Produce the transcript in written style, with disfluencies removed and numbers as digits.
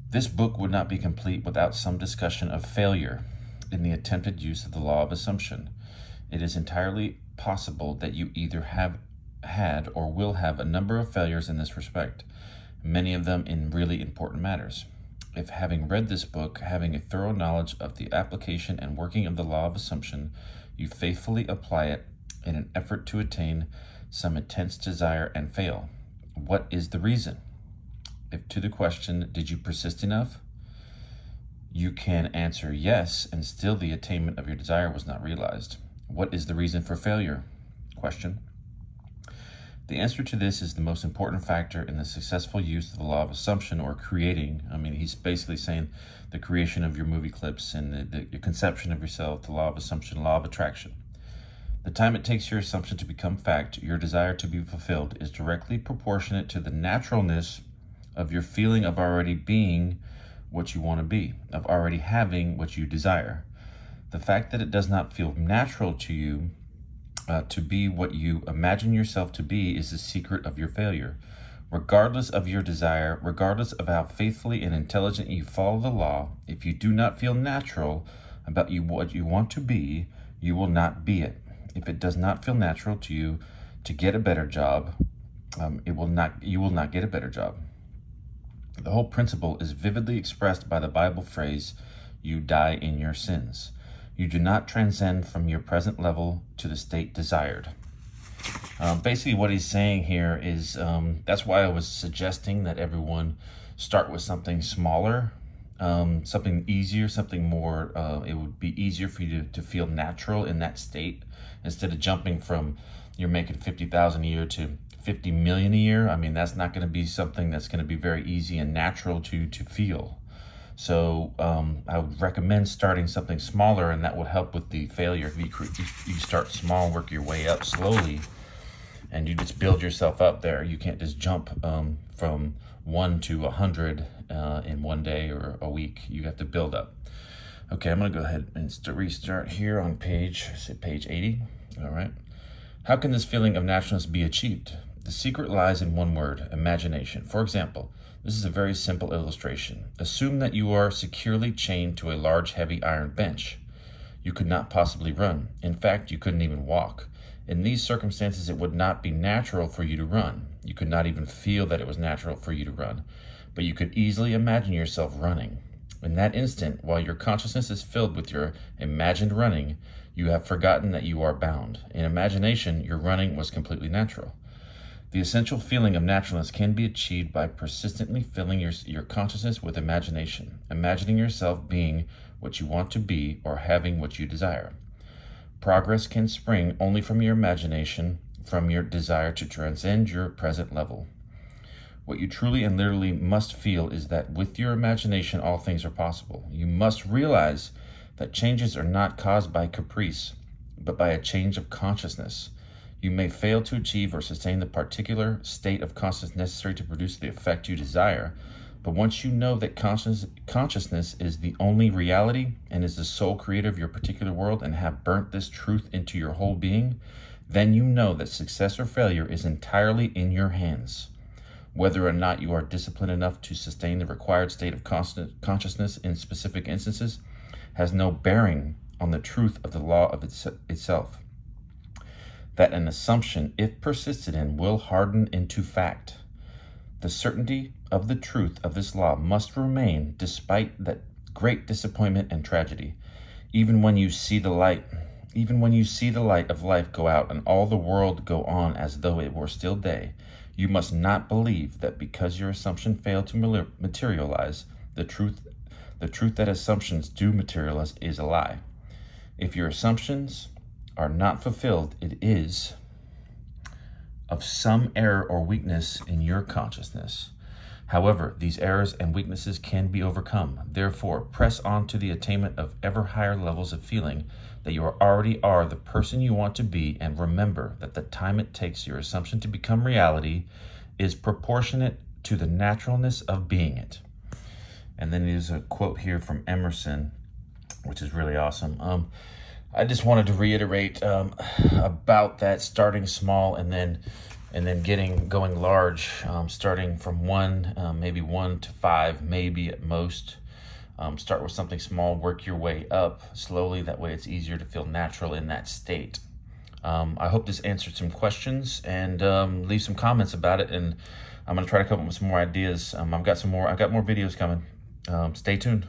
This book would not be complete without some discussion of failure in the attempted use of the law of assumption. It is entirely possible that you either have had or will have a number of failures in this respect, many of them in really important matters. If, having read this book, having a thorough knowledge of the application and working of the law of assumption, you faithfully apply it in an effort to attain some intense desire and fail, what is the reason? If to the question, did you persist enough? You can answer yes, and still the attainment of your desire was not realized. What is the reason for failure? Question. The answer to this is the most important factor in the successful use of the law of assumption, or creating. I mean, he's basically saying the creation of your movie clips and the conception of yourself, the law of assumption, law of attraction. The time it takes your assumption to become fact, your desire to be fulfilled, is directly proportionate to the naturalness of your feeling of already being what you want to be, of already having what you desire. The fact that it does not feel natural to you to be what you imagine yourself to be is the secret of your failure. Regardless of your desire, regardless of how faithfully and intelligent you follow the law, if you do not feel natural about what you want to be, you will not be it. If it does not feel natural to you to get a better job, you will not get a better job. The whole principle is vividly expressed by the Bible phrase, "You die in your sins." You do not transcend from your present level to the state desired. Basically what he's saying here is, that's why I was suggesting that everyone start with something smaller, something easier, something more, it would be easier for you to feel natural in that state, instead of jumping from you're making 50,000 a year to 50 million a year. I mean, that's not going to be something that's going to be very easy and natural to feel. So I would recommend starting something smaller, and that will help with the failure. You start small, work your way up slowly, and you just build yourself up there. You can't just jump from 1 to 100 in one day or a week. You have to build up. Okay, I'm going to go ahead and restart here on page 80. All right. How can this feeling of naturalness be achieved? The secret lies in one word, imagination. For example, this is a very simple illustration. Assume that you are securely chained to a large, heavy iron bench. You could not possibly run. In fact, you couldn't even walk. In these circumstances, it would not be natural for you to run. You could not even feel that it was natural for you to run. But you could easily imagine yourself running. In that instant, while your consciousness is filled with your imagined running, you have forgotten that you are bound. In imagination, your running was completely natural. The essential feeling of naturalness can be achieved by persistently filling your consciousness with imagination, imagining yourself being what you want to be or having what you desire. Progress can spring only from your imagination, from your desire to transcend your present level. What you truly and literally must feel is that with your imagination, all things are possible. You must realize that changes are not caused by caprice, but by a change of consciousness. You may fail to achieve or sustain the particular state of consciousness necessary to produce the effect you desire, but once you know that consciousness is the only reality and is the sole creator of your particular world, and have burnt this truth into your whole being, then you know that success or failure is entirely in your hands. Whether or not you are disciplined enough to sustain the required state of consciousness in specific instances has no bearing on the truth of the law of itself. That an assumption, if persisted in, will harden into fact. The certainty of the truth of this law must remain despite that great disappointment and tragedy. Even when you see the light of life go out and all the world go on as though it were still day, you must not believe that because your assumption failed to materialize, the truth that assumptions do materialize is a lie. If your assumptions are not fulfilled, it is of some error or weakness in your consciousness. However, these errors and weaknesses can be overcome. Therefore, press on to the attainment of ever higher levels of feeling that you already are the person you want to be, and remember that the time it takes your assumption to become reality is proportionate to the naturalness of being it. And then there's a quote here from Emerson, which is really awesome. I just wanted to reiterate about that starting small and then and then going large, starting from 1, maybe 1 to 5, maybe at most. Start with something small, work your way up slowly. That way it's easier to feel natural in that state. I hope this answered some questions, and leave some comments about it, and I'm going to try to come up with some more ideas. I've got more videos coming. Stay tuned.